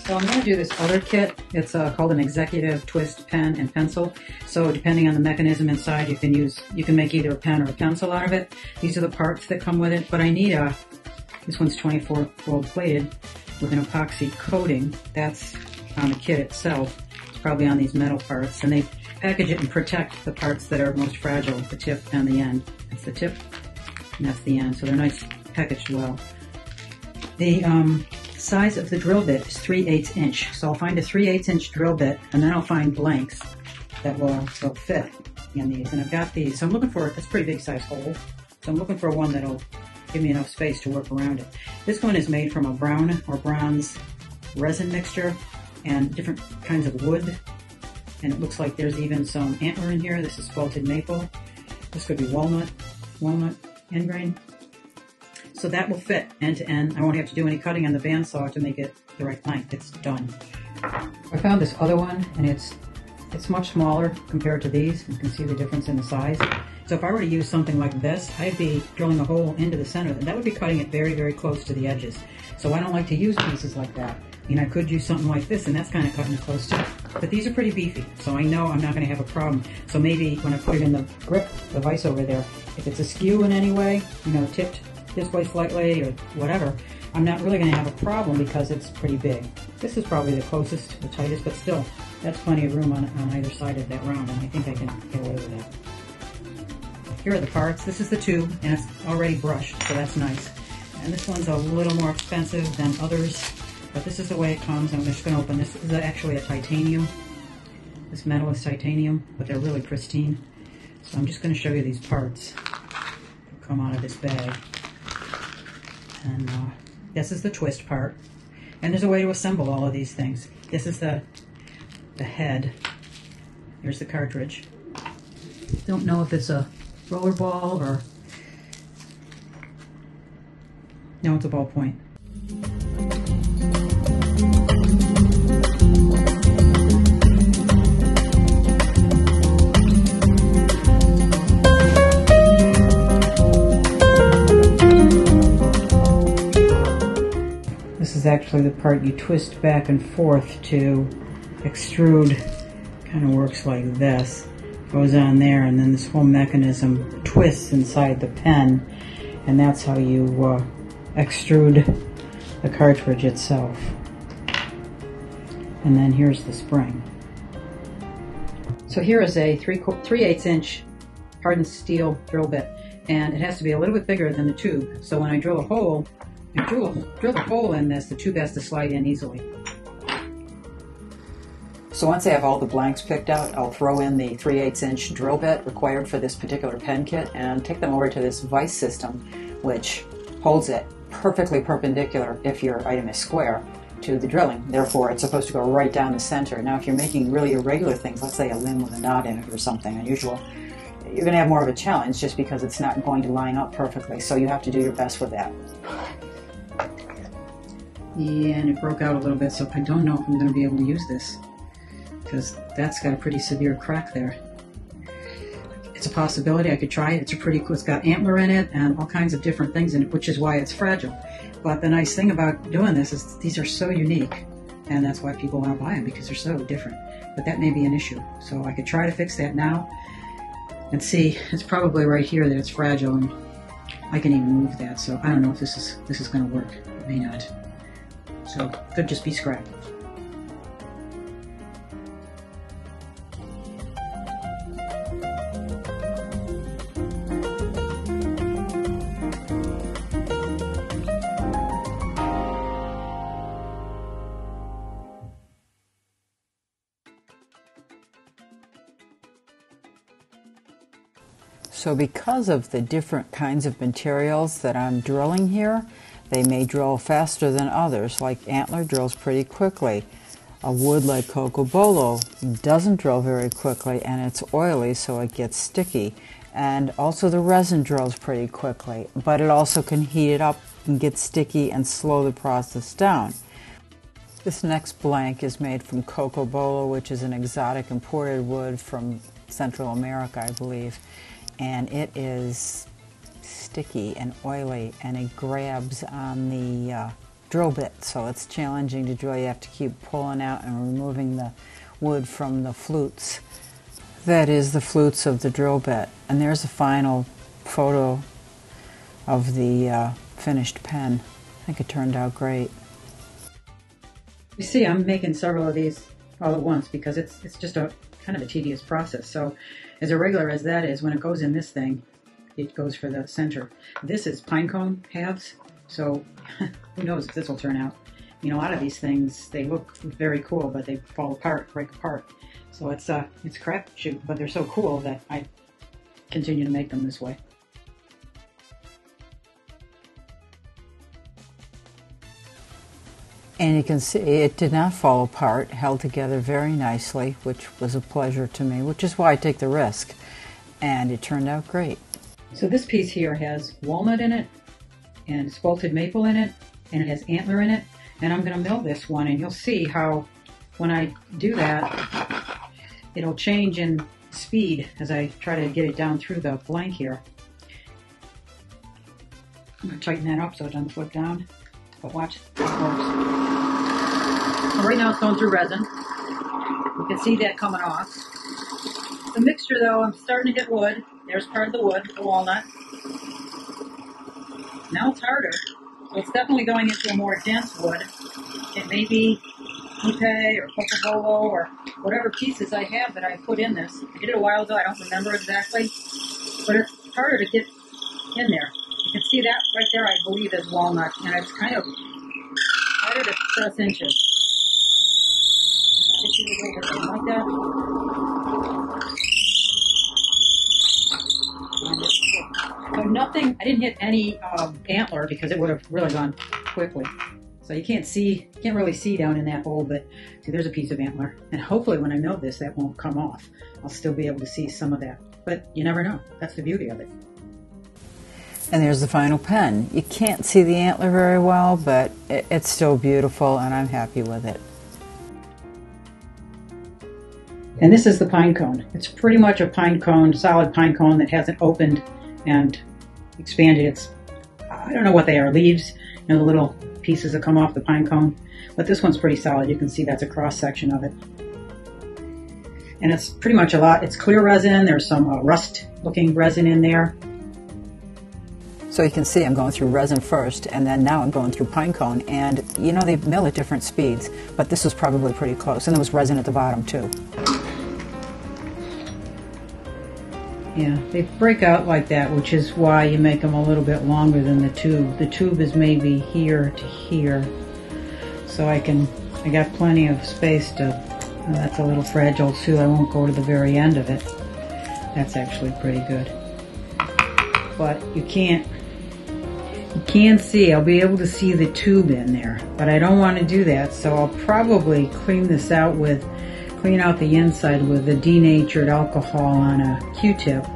So I'm going to do this other kit. It's called an executive twist pen and pencil. So depending on the mechanism inside, you can make either a pen or a pencil out of it. These are the parts that come with it, but I need this one's 24 gold plated with an epoxy coating. That's on the kit itself. It's probably on these metal parts, and they package it and protect the parts that are most fragile, the tip and the end. That's the tip, and that's the end. So they're nice, packaged well. The size of the drill bit is 3/8 inch. So I'll find a 3/8 inch drill bit, and then I'll find blanks that will fit in these. And I've got these. So I'm looking for, it's a pretty big size hole. So I'm looking for one that'll give me enough space to work around it. This one is made from a brown or bronze resin mixture and different kinds of wood. And it looks like there's even some antler in here. This is spalted maple. This could be walnut end grain. So that will fit end to end. I won't have to do any cutting on the bandsaw to make it the right length. It's done. I found this other one, and it's much smaller compared to these. You can see the difference in the size. So if I were to use something like this, I'd be drilling a hole into the center. That would be cutting it very, very close to the edges. So I don't like to use pieces like that. I mean, I could use something like this, and that's kind of cutting it close to it. But these are pretty beefy, so I know I'm not going to have a problem. So maybe when I put it in the grip, the vise over there, if it's askew in any way, tipped this way slightly or whatever, I'm not really going to have a problem because it's pretty big. This is probably the closest, the tightest, but still, that's plenty of room on either side of that round, and I think I can get away with that. Here are the parts. This is the tube, and it's already brushed, so that's nice. And this one's a little more expensive than others, but this is the way it comes. I'm just going to open this. This is actually a titanium. This metal is titanium, but they're really pristine. So I'm just going to show you these parts that come out of this bag. And this is the twist part. And there's a way to assemble all of these things. This is the head. Here's the cartridge. Don't know if it's a roller ball or... No, it's a ball point. This is actually the part you twist back and forth to extrude. Kind of works like this. Goes on there, and then this whole mechanism twists inside the pen, and that's how you extrude the cartridge itself. And then here's the spring. So here is a 3/8 inch hardened steel drill bit, and it has to be a little bit bigger than the tube. So when I drill a hole, drill the hole in this, the tube has to slide in easily. So once I have all the blanks picked out, I'll throw in the 3/8 inch drill bit required for this particular pen kit and take them over to this vise system, which holds it perfectly perpendicular, if your item is square, to the drilling. Therefore, it's supposed to go right down the center. Now, if you're making really irregular things, let's say a limb with a knot in it or something unusual, you're going to have more of a challenge just because it's not going to line up perfectly. So you have to do your best with that. Yeah, and it broke out a little bit, so I don't know if I'm going to be able to use this, because that's got a pretty severe crack there. It's a possibility. I could try it. It's got antler in it and all kinds of different things in it, which is why it's fragile. But the nice thing about doing this is these are so unique, and that's why people want to buy them, because they're so different. But that may be an issue. So I could try to fix that now and see. It's probably right here that it's fragile, and I can even move that. So I don't know if this is going to work. It may not. So it could just be scrap. So because of the different kinds of materials that I'm drilling here, they may drill faster than others. Like antler drills pretty quickly. A wood like cocobolo doesn't drill very quickly, and it's oily, so it gets sticky. And also the resin drills pretty quickly, but it also can heat it up and get sticky and slow the process down. This next blank is made from cocobolo, which is an exotic imported wood from Central America, I believe. And it is sticky and oily, and it grabs on the drill bit, so it's challenging to drill. You have to keep pulling out and removing the wood from the flutes. That is the flutes of the drill bit. And there's a final photo of the finished pen. I think it turned out great. You see, I'm making several of these all at once because it's just a kind of a tedious process. So as irregular as that is, when it goes in this thing, it goes for the center. This is pine cone halves, so who knows if this will turn out. You know, a lot of these things, they look very cool, but they fall apart, break apart. So it's crapshoot, but they're so cool that I continue to make them this way. And you can see it did not fall apart, held together very nicely, which was a pleasure to me, which is why I take the risk. And it turned out great. So this piece here has walnut in it, and spalted maple in it, and it has antler in it. And I'm going to mill this one, and you'll see how when I do that, it'll change in speed as I try to get it down through the blank here. I'm going to tighten that up so it doesn't flip down. But watch how it works. So right now it's going through resin. You can see that coming off. The mixture though, I'm starting to get wood. There's part of the wood, the walnut. Now it's harder. So it's definitely going into a more dense wood. It may be Ipe or Cocobolo or whatever pieces I have that I put in this. I did it a while ago, I don't remember exactly. But it's harder to get in there. You can see that right there, I believe, is walnut, and it's kind of harder to press inches. Like that. So nothing, I didn't hit any antler because it would have really gone quickly. So you can't really see down in that hole, but see, there's a piece of antler. And hopefully when I mill this, that won't come off. I'll still be able to see some of that. But you never know. That's the beauty of it. And there's the final pen. You can't see the antler very well, but it's still beautiful, and I'm happy with it. And this is the pine cone. It's pretty much a pine cone, solid pine cone that hasn't opened and expanded. It's, I don't know what they are, leaves, you know, the little pieces that come off the pine cone. But this one's pretty solid. You can see that's a cross section of it. And it's pretty much a lot. It's clear resin. There's some rust-looking resin in there. So you can see I'm going through resin first, and then now I'm going through pine cone. And you know, they mill at different speeds, but this was probably pretty close. And there was resin at the bottom too. Yeah, they break out like that, which is why you make them a little bit longer than the tube. The tube is maybe here to here. So I got plenty of space to, well, that's a little fragile too. I won't go to the very end of it. That's actually pretty good. But you can see, I'll be able to see the tube in there, but I don't want to do that, so I'll probably clean this out clean out the inside with the denatured alcohol on a Q-tip,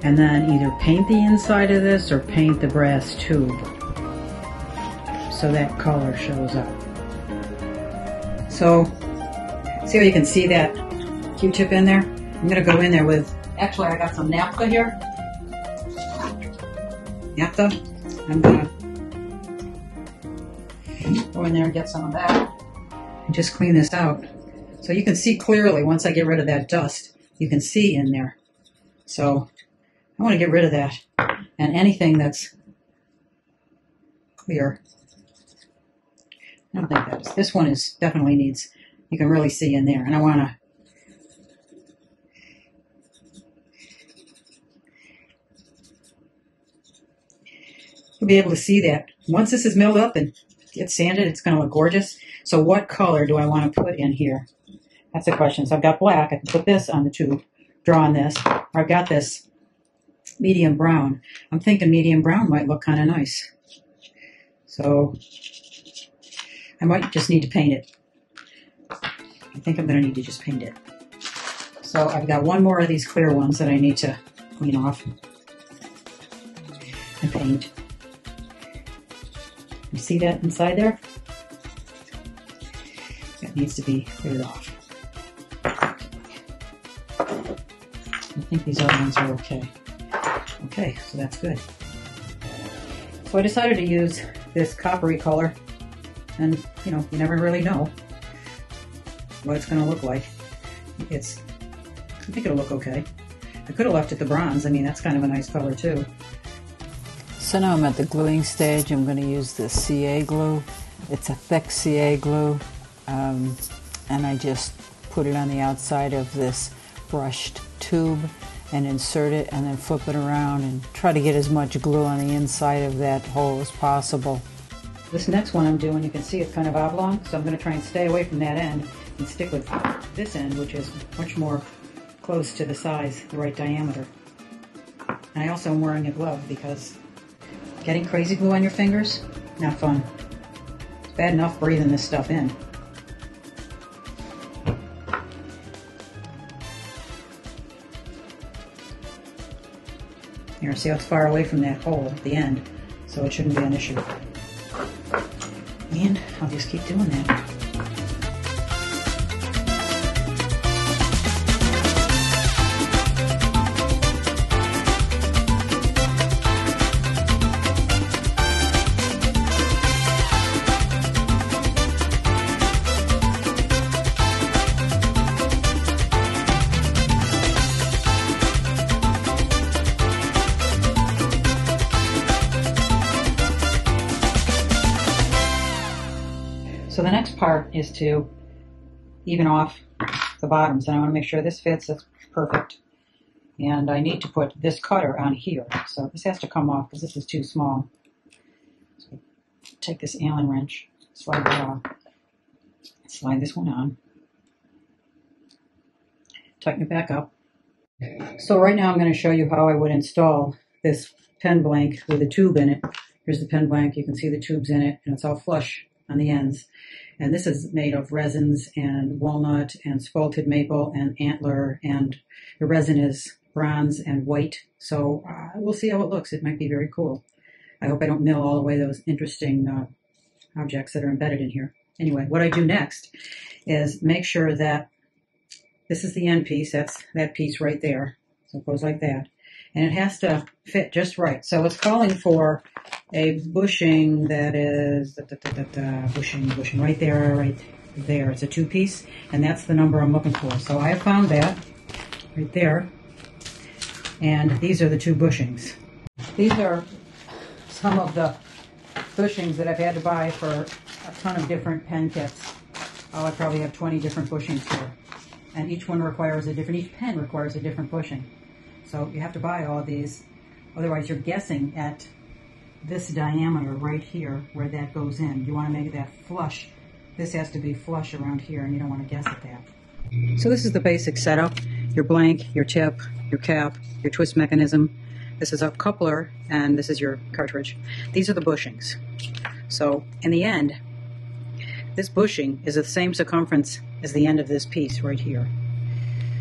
and then either paint the inside of this or paint the brass tube so that color shows up. So, see how you can see that Q-tip in there? I'm going to go in there with, actually I got some naphtha here. Naphtha. I'm going to go in there and get some of that and just clean this out. So you can see clearly once I get rid of that dust, you can see in there. So I want to get rid of that and anything that's clear. I don't think that is. This one is definitely needs, you can really see in there, and I want to you'll be able to see that. Once this is milled up and gets sanded, it's going to look gorgeous. So what color do I want to put in here? That's the question. So I've got black. I can put this on the tube, draw on this. Or I've got this medium brown. I'm thinking medium brown might look kind of nice. So I might just need to paint it. I think I'm going to need to just paint it. So I've got one more of these clear ones that I need to clean off and paint. You see that inside there? That needs to be cleared off. I think these other ones are okay. Okay, so that's good. So I decided to use this coppery color. And, you know, you never really know what it's going to look like. I think it'll look okay. I could have left it the bronze. I mean, that's kind of a nice color too. So now I'm at the gluing stage. I'm going to use the CA glue. It's a thick CA glue, and I just put it on the outside of this brushed tube and insert it and then flip it around and try to get as much glue on the inside of that hole as possible. This next one I'm doing, you can see it's kind of oblong, so I'm going to try and stay away from that end and stick with this end, which is much more close to the size, the right diameter. And I also am wearing a glove because getting crazy glue on your fingers, not fun. It's bad enough breathing this stuff in. Here, see how it's far away from that hole at the end, so it shouldn't be an issue. And I'll just keep doing that. So the next part is to even off the bottoms, and I want to make sure this fits. That's perfect. And I need to put this cutter on here. So this has to come off because this is too small. So take this Allen wrench, slide that off, slide this one on, tighten it back up. So right now I'm going to show you how I would install this pen blank with a tube in it. Here's the pen blank. You can see the tubes in it, and it's all flush on the ends. And this is made of resins and walnut and spalted maple and antler, and the resin is bronze and white. So we'll see how it looks. It might be very cool. I hope I don't mill all away those interesting objects that are embedded in here. Anyway, what I do next is make sure that this is the end piece. That's that piece right there. So it goes like that. And it has to fit just right. So it's calling for a bushing that is bushing right there, right there. It's a 2-piece, and that's the number I'm looking for. So I have found that right there, and these are the 2 bushings. These are some of the bushings that I've had to buy for a ton of different pen kits. Oh, I probably have 20 different bushings here, and each pen requires a different bushing. So you have to buy all of these, otherwise you're guessing at this diameter right here where that goes in. You want to make that flush. This has to be flush around here, and you don't want to guess at that. So this is the basic setup. Your blank, your tip, your cap, your twist mechanism. This is a coupler, and this is your cartridge. These are the bushings. So in the end, this bushing is the same circumference as the end of this piece right here.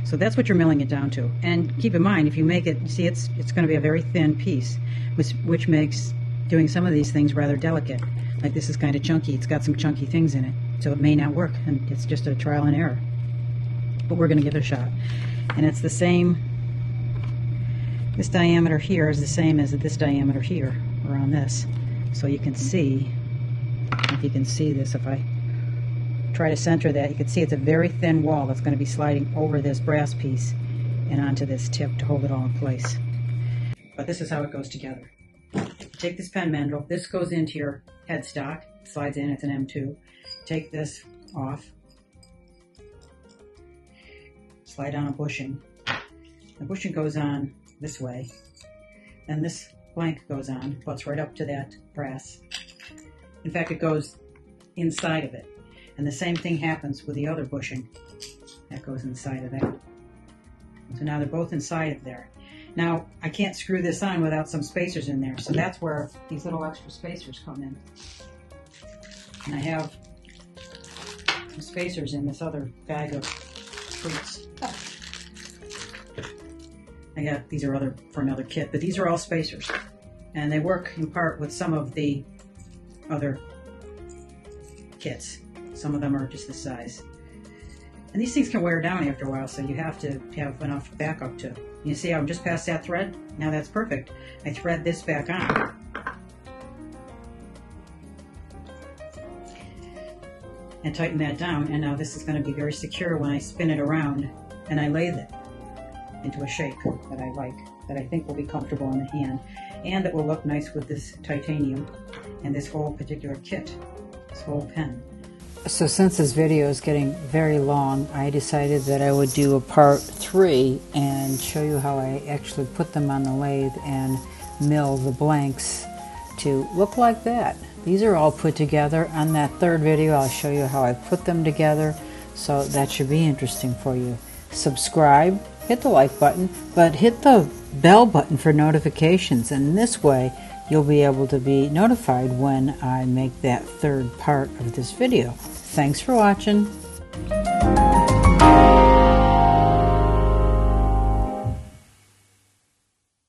So that's what you're milling it down to. And keep in mind, if you make it, you see it's going to be a very thin piece, which makes doing some of these things rather delicate. Like this is kind of chunky. It's got some chunky things in it. So it may not work, and it's just a trial and error. But we're going to give it a shot. And it's the same, this diameter here is the same as this diameter here, around this. So you can see, if you can see this, if I try to center that, you can see it's a very thin wall that's going to be sliding over this brass piece and onto this tip to hold it all in place. But this is how it goes together. Take this pen mandrel, this goes into your headstock, slides in, it's an M2. Take this off, slide on a bushing. The bushing goes on this way, and this blank goes on, butts right up to that brass. In fact, it goes inside of it. And the same thing happens with the other bushing. That goes inside of that. So now they're both inside of there. Now, I can't screw this on without some spacers in there, so that's where these little extra spacers come in. And I have some spacers in this other bag of treats. These are for another kit, but these are all spacers. And they work in part with some of the other kits. Some of them are just this size. And these things can wear down after a while, so you have to have enough backup to. You see how I'm just past that thread? Now that's perfect. I thread this back on. and tighten that down. And now this is going to be very secure when I spin it around and I lathe it into a shape that I like, that I think will be comfortable in the hand, and that will look nice with this titanium and this whole particular kit, this whole pen. So since this video is getting very long, I decided that I would do a part 3 and show you how I actually put them on the lathe and mill the blanks to look like that. These are all put together. On that third video, I'll show you how I put them together, so that should be interesting for you. Subscribe, hit the like button, but hit the bell button for notifications, and this way you'll be able to be notified when I make that third part of this video. Thanks for watching.